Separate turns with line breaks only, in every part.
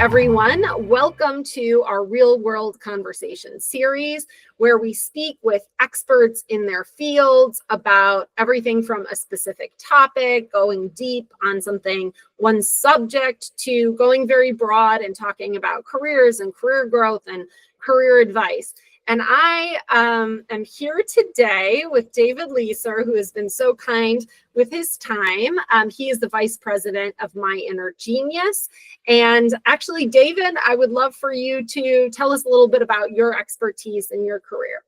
everyone. Welcome to our Real World Conversation series, where we speak with experts in their fields about everything from a specific topic, going deep on one subject, to going very broad and talking about careers and career growth and career advice. And I am here today with David Leaser, who has been so kind with his time. He is the vice president of My Inner Genius. And actually, David, I would love for you to tell us a little bit about your expertise in your career.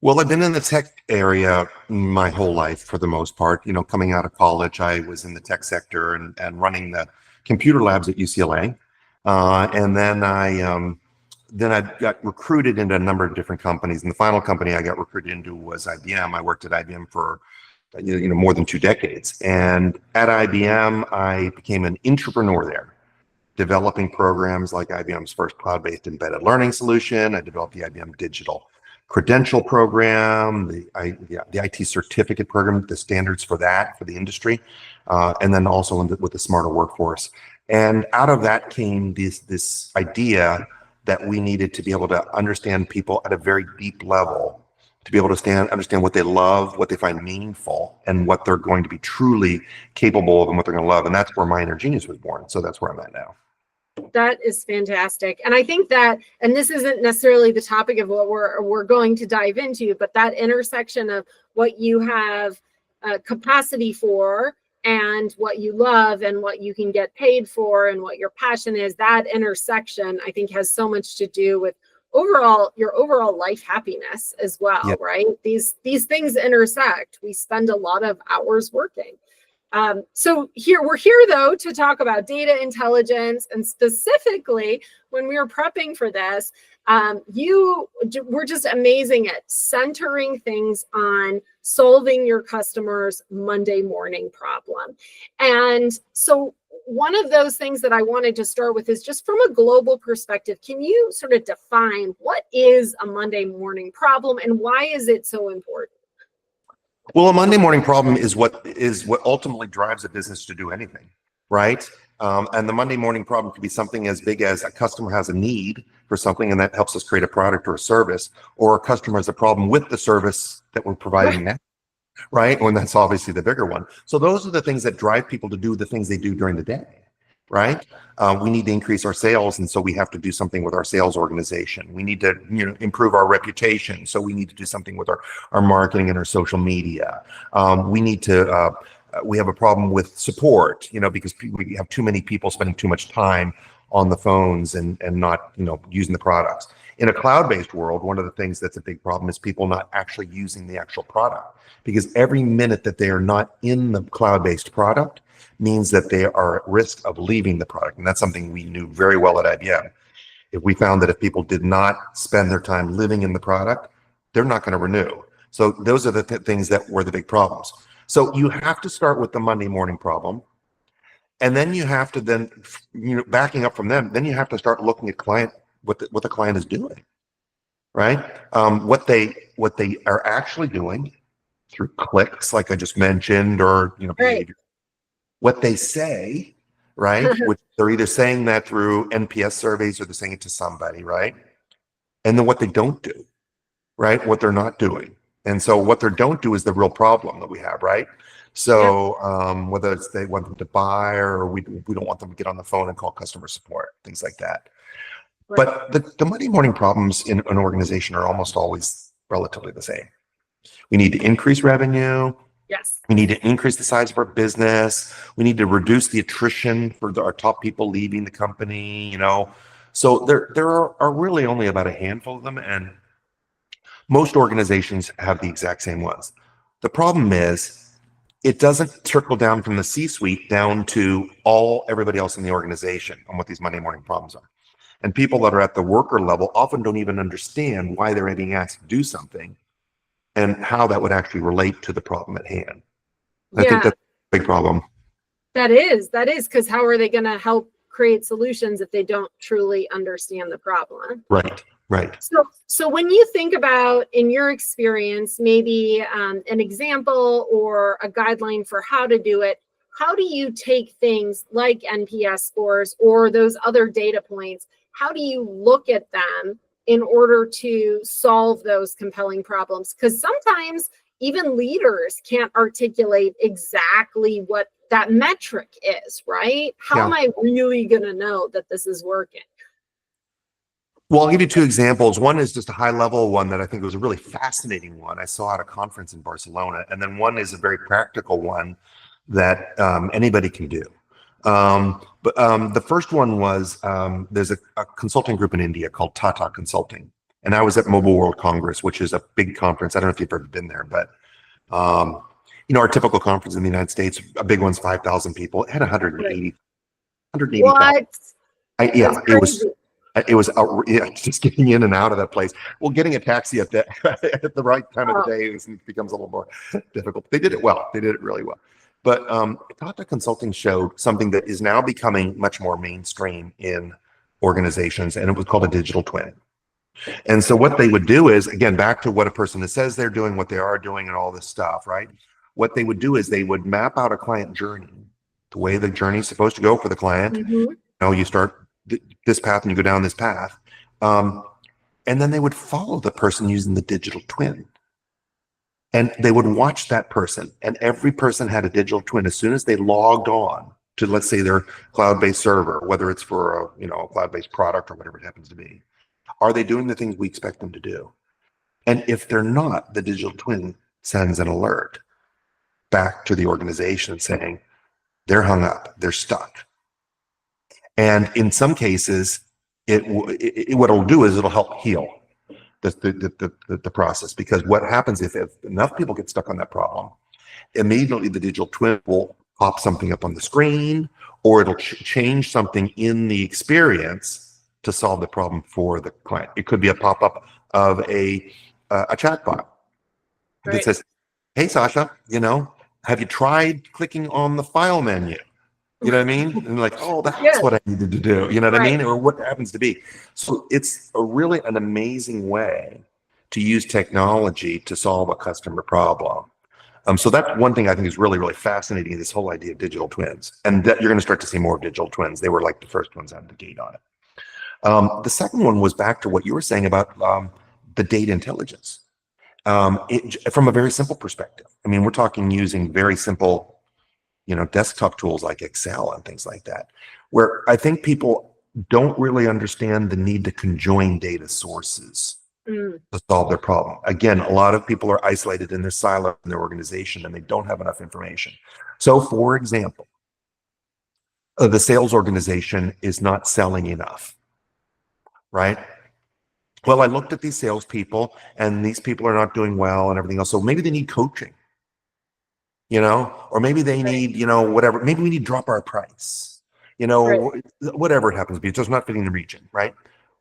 Well, I've been in the tech area my whole life for the most part. You know, coming out of college, I was in the tech sector and running the computer labs at UCLA. And then I got recruited into a number of different companies, and the final company I got recruited into was IBM. I worked at IBM for more than 2 decades, and at IBM I became an entrepreneur there, developing programs like IBM's first cloud-based embedded learning solution. I developed the IBM Digital Credential Program, the IT certificate program, the standards for that for the industry, and then also with the smarter workforce. And out of that came this idea that we needed to be able to understand people at a very deep level, to be able to understand what they love, what they find meaningful, and what they're going to be truly capable of and what they're going to love. And that's where My Inner Genius was born. So that's where I'm at now.
That is fantastic. And I think that, and this isn't necessarily the topic of what we're going to dive into, but that intersection of what you have capacity for and what you love and what you can get paid for and what your passion is, that intersection, I think, has so much to do with your overall life happiness as well, yeah. Right? These things intersect. We spend a lot of hours working. So we're here though to talk about data intelligence, and specifically when we were prepping for this, you were just amazing at centering things on solving your customers' Monday morning problem. And so one of those things that I wanted to start with is just from a global perspective, can you sort of define what is a Monday morning problem and why is it so important?
Well, a Monday morning problem is what ultimately drives a business to do anything, right? And the Monday morning problem could be something as big as a customer has a need for something and that helps us create a product or a service, or a customer has a problem with the service that we're providing now, right? And that's obviously the bigger one. So those are the things that drive people to do the things they do during the day, right? We need to increase our sales, and so we have to do something with our sales organization. We need to improve our reputation, so we need to do something with our marketing and our social media. We have a problem with support, because we have too many people spending too much time on the phones and not using the products. In a cloud-based world, one of the things that's a big problem is people not actually using the actual product, because every minute that they are not in the cloud-based product means that they are at risk of leaving the product. And that's something we knew very well at IBM. If we found that if people did not spend their time living in the product, they're not going to renew. So those are the things that were the big problems. So you have to start with the Monday morning problem. And then you have to backing up from them, then you have to start looking at what the client is doing, right? What they are actually doing through clicks, like I just mentioned, or behavior. What they say, right? Which they're either saying that through NPS surveys or they're saying it to somebody, right? And then what they don't do, right? What they're not doing. And so what they don't do is the real problem that we have, right? So whether it's they want them to buy or we don't want them to get on the phone and call customer support, things like that. Right. But the Monday morning problems in an organization are almost always relatively the same. We need to increase revenue.
Yes.
We need to increase the size of our business. We need to reduce the attrition for our top people leaving the company, So there are really only about a handful of them, and most organizations have the exact same ones. The problem is it doesn't trickle down from the C-suite down to everybody else in the organization on what these Monday morning problems are. And people that are at the worker level often don't even understand why they're being asked to do something and how that would actually relate to the problem at hand. I think that's a big problem.
That is, because how are they going to help create solutions if they don't truly understand the problem?
Right.
So when you think about, in your experience, maybe an example or a guideline for how to do it, how do you take things like NPS scores or those other data points? How do you look at them in order to solve those compelling problems? Because sometimes even leaders can't articulate exactly what that metric is, right? How am I really going to know that this is working?
Well, I'll give you two examples. One is just a high level one that I think was a really fascinating one I saw at a conference in Barcelona. And then one is a very practical one that anybody can do. But the first one was there's a consulting group in India called Tata Consulting. And I was at Mobile World Congress, which is a big conference. I don't know if you've ever been there, but our typical conference in the United States, a big one's 5,000 people. It had 180,000.
What?
It was just getting in and out of that place. Well, getting a taxi at the right time of the day becomes a little more difficult. They did it well. They did it really well. But Tata Consulting showed something that is now becoming much more mainstream in organizations, and it was called a digital twin. And so what they would do is, again, back to what a person says they're doing, what they are doing, and all this stuff, right? What they would do is they would map out a client journey, the way the journey is supposed to go for the client. You start this path and you go down this path. And then they would follow the person using the digital twin. And they would watch that person, and every person had a digital twin. As soon as they logged on to, let's say, their cloud-based server, whether it's for a cloud-based product or whatever it happens to be, are they doing the things we expect them to do? And if they're not, the digital twin sends an alert back to the organization saying they're hung up, they're stuck. And in some cases, what it'll do is it'll help heal the process, because what happens if enough people get stuck on that problem, immediately the digital twin will pop something up on the screen, or it'll change something in the experience to solve the problem for the client. It could be a pop-up of a chatbot that says, "Hey Sasha, have you tried clicking on the file menu?" You know what I mean? And like, oh, that's what I needed to do. You know what I mean? Or what happens to be. So it's really an amazing way to use technology to solve a customer problem. So that's one thing I think is really, really fascinating, this whole idea of digital twins. And that you're going to start to see more digital twins. They were like the first ones out of the gate on it. The second one was back to what you were saying about the data intelligence. From a very simple perspective. I mean, we're talking using very simple desktop tools like Excel and things like that, where I think people don't really understand the need to conjoin data sources to solve their problem. Again, a lot of people are isolated in their silo in their organization, and they don't have enough information. So, for example, the sales organization is not selling enough, right? Well, I looked at these salespeople, and these people are not doing well and everything else. So maybe they need coaching. Or maybe they need, whatever. Maybe we need to drop our price, whatever it happens to be. It's just not fitting the region, right?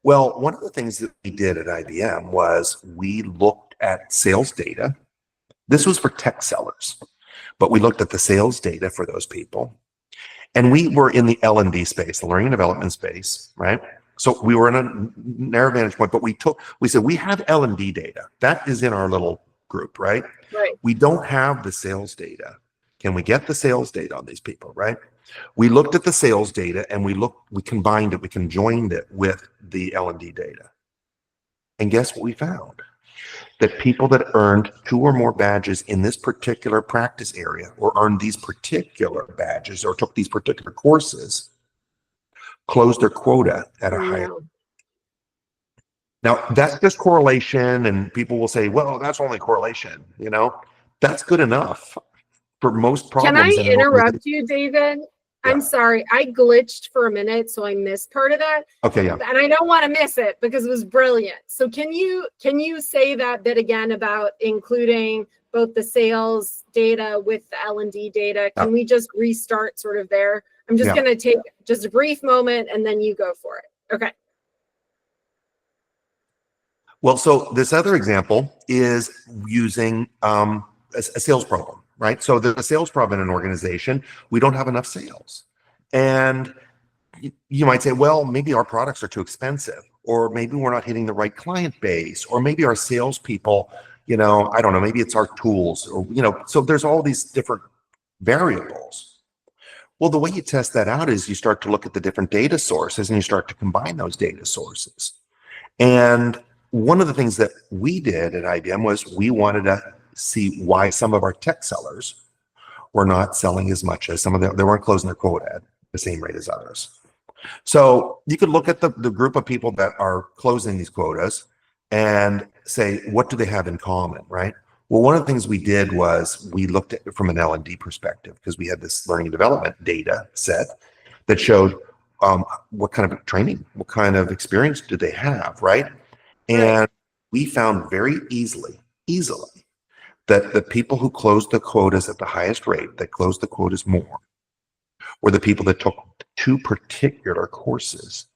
Well, one of the things that we did at IBM was we looked at sales data. This was for tech sellers, but we looked at the sales data for those people. And we were in the L&D space, the learning and development space, right? So we were in a narrow vantage point, but we said, we have L&D data. That is in our little group, right? We don't have the sales data. Can we get the sales data on these people, right? We looked at the sales data and we combined it, we conjoined it with the L&D data. And guess what we found? That people that earned 2 or more badges in this particular practice area, or earned these particular badges, or took these particular courses, closed their quota at a higher. Now, that's just correlation, and people will say, well, that's only correlation, That's good enough for most problems.
Can I interrupt you, David? Yeah. I'm sorry. I glitched for a minute, so I missed part of that.
Okay, yeah.
And I don't want to miss it because it was brilliant. So can you say that bit again about including both the sales data with the L&D data? Can we just restart sort of there? I'm just going to take just a brief moment and then you go for it. Okay.
Well, so this other example is using a sales problem, right? So there's a sales problem in an organization. We don't have enough sales. And you might say, well, maybe our products are too expensive, or maybe we're not hitting the right client base, or maybe our salespeople, I don't know, maybe it's our tools, or, so there's all these different variables. Well, the way you test that out is you start to look at the different data sources and you start to combine those data sources. And one of the things that we did at IBM was we wanted to see why some of our tech sellers were not selling as much as some of them. They weren't closing their quota at the same rate as others. So you could look at the group of people that are closing these quotas and say, what do they have in common, right? Well, one of the things we did was we looked at it from an L&D perspective because we had this learning and development data set that showed what kind of training, what kind of experience do they have, right? And we found very easily that the people who closed the quotas at the highest rate, that closed the quotas more, were the people that took 2 particular courses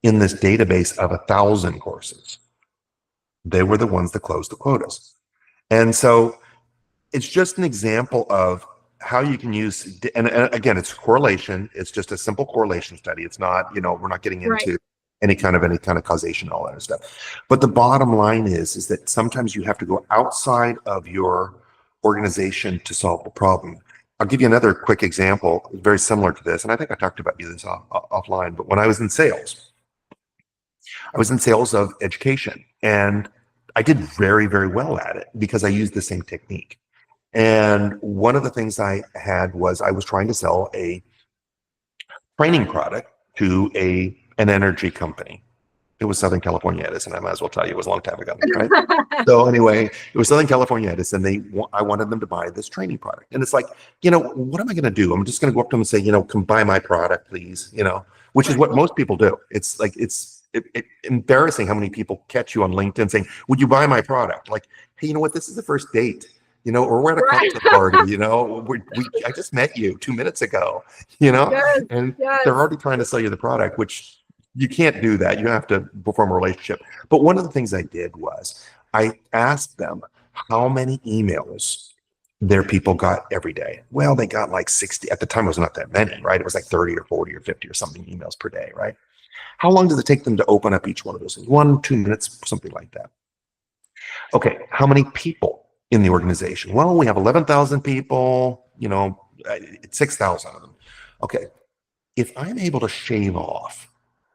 in this database of 1,000 courses. They were the ones that closed the quotas. And so it's just an example of how you can use, and again, it's correlation. It's just a simple correlation study. It's not, we're not getting into any kind of causation, all that stuff. But the bottom line is that sometimes you have to go outside of your organization to solve the problem. I'll give you another quick example, very similar to this, and I think I talked about this offline, but when I was in sales of education, and I did very, very well at it because I used the same technique. And one of the things I had was I was trying to sell a training product to an energy company. It was Southern California Edison. I might as well tell you, it was a long time ago, right? So anyway, it was Southern California Edison. I wanted them to buy this training product. And it's like, what am I going to do? I'm just going to go up to them and say, come buy my product, please, which is what most people do. It's like, it's embarrassing how many people catch you on LinkedIn saying, would you buy my product? Like, hey, you know what? This is the first date, or we're at a cocktail party, I just met you 2 minutes ago, and they're already trying to sell you the product, which you can't do that. You have to perform a relationship. But one of the things I did was I asked them how many emails their people got every day. Well, they got like 60. At the time, it was not that many, right? It was like 30 or 40 or 50 or something emails per day, right? How long does it take them to open up each one of those things? 1-2 minutes, something like that. Okay, how many people in the organization? Well, we have 11,000 people, 6,000 of them. Okay, if I'm able to shave off,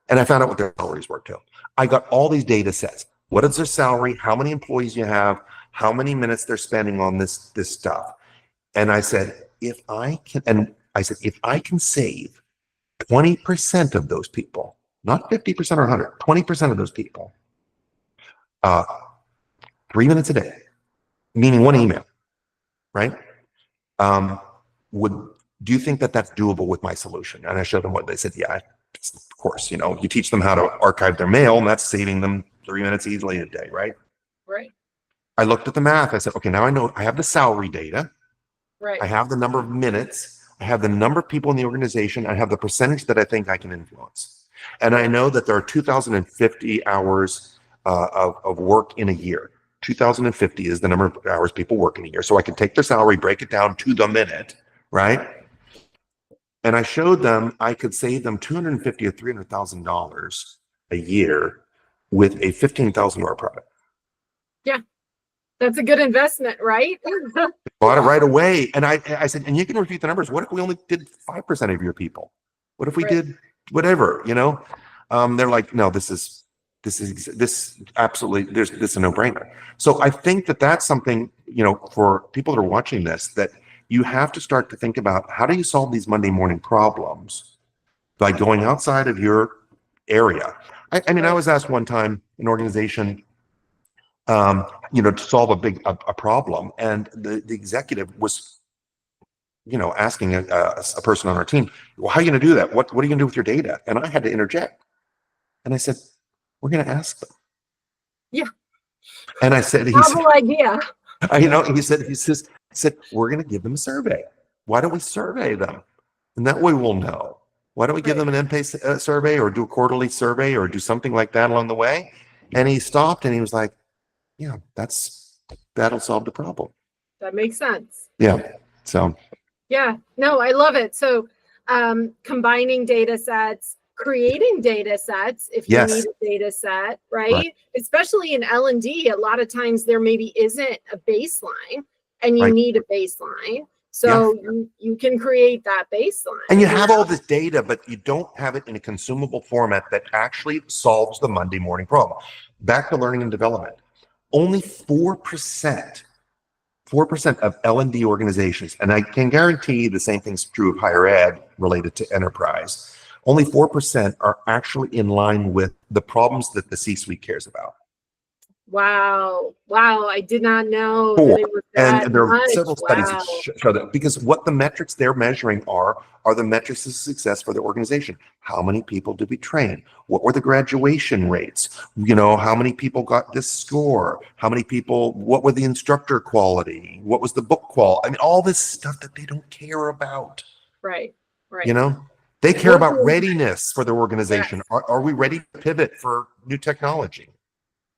and I found out what their salaries were too. I got all these data sets. What is their salary? How many employees you have? How many minutes they're spending on this stuff? And I said, if I can save 20% of those people, not 50% or 100, 20% of those people, 3 minutes a day, meaning 1 email, right? Do you think that that's doable with my solution? And I showed them what they said. Yeah, of course, you teach them how to archive their mail, and that's saving them 3 minutes easily a day, right?
Right.
I looked at the math. I said, okay, now I know I have the salary data.
Right.
I have the number of minutes. I have the number of people in the organization. I have the percentage that I think I can influence. And I know that there are 2,050 hours of work in a year. 2,050 is the number of hours people work in a year. So I can take their salary, break it down to the minute, right? And I showed them I could save them $250,000 or $300,000 a year with a $15,000 product.
Yeah, that's a good investment, right?
Bought it right away. And I said, and you can repeat the numbers. What if we only did 5% of your people? What if we did whatever? They're like, no, this absolutely, this is a no-brainer. So I think that that's something, for people that are watching this, that you have to start to think about how do you solve these Monday morning problems by going outside of your area. I mean, I was asked one time, an organization, to solve a problem, and the executive was, asking a person on our team, well, how are you going to do that? What are you going to do with your data? And I had to interject, and I said, we're going to ask them. Yeah. And I said,
novel idea.
He said, we're going to give them a survey. Why don't we survey them? And that way we'll know. Why don't we give them an MBAi survey, or do a quarterly survey, or do something like that along the way? And he stopped and he was like, yeah, that'll solve the problem.
That makes sense.
Yeah. So.
Yeah, no, I love it. So combining data sets, creating data sets if you need a data set, right? Especially in L&D, a lot of times there maybe isn't a baseline and you need a baseline. So you can create that baseline.
And you have all this data, but you don't have it in a consumable format that actually solves the Monday morning problem. Back to learning and development. Only 4% of L&D organizations, and I can guarantee the same thing's true of higher ed related to enterprise, only 4% are actually in line with the problems that the C-suite cares about.
Wow. Wow. I did not know that it was that
and there are
much.
several studies
Wow.
that show that, because what the metrics they're measuring are the metrics of success for the organization. How many people did we train? What were the graduation rates? You know, how many people got this score? How many people, what were the instructor quality? What was the book quality? I mean, all this stuff that they don't care about.
Right. Right.
You know, they care about readiness for their organization.
Yes.
Are we ready to pivot for new technology?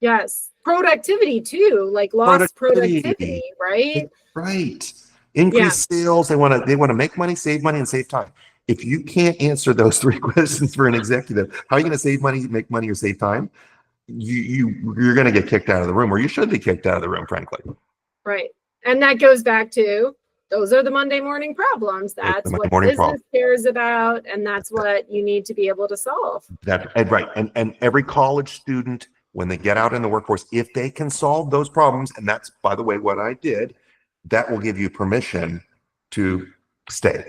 Yes. Productivity too, like lost productivity, right?
Right. Increase sales. They want to make money, save money, and save time. If you can't answer those three questions for an executive, how are you going to save money, make money, or save time? You're going to get kicked out of the room, or you should be kicked out of the room, frankly.
Right. And that goes back to, those are the Monday morning problems. That's what business cares about, and that's what you need to be able to solve.
Right. And every college student, when they get out in the workforce, if they can solve those problems, and that's, by the way, what I did, that will give you permission to stay.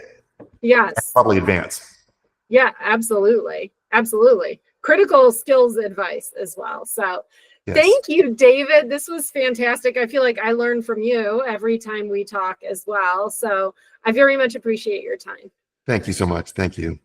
Yes.
And probably advance.
Yeah, absolutely. Absolutely. Critical skills advice as well. So thank you, David. This was fantastic. I feel like I learn from you every time we talk as well. So I very much appreciate your time.
Thank you so much. Thank you.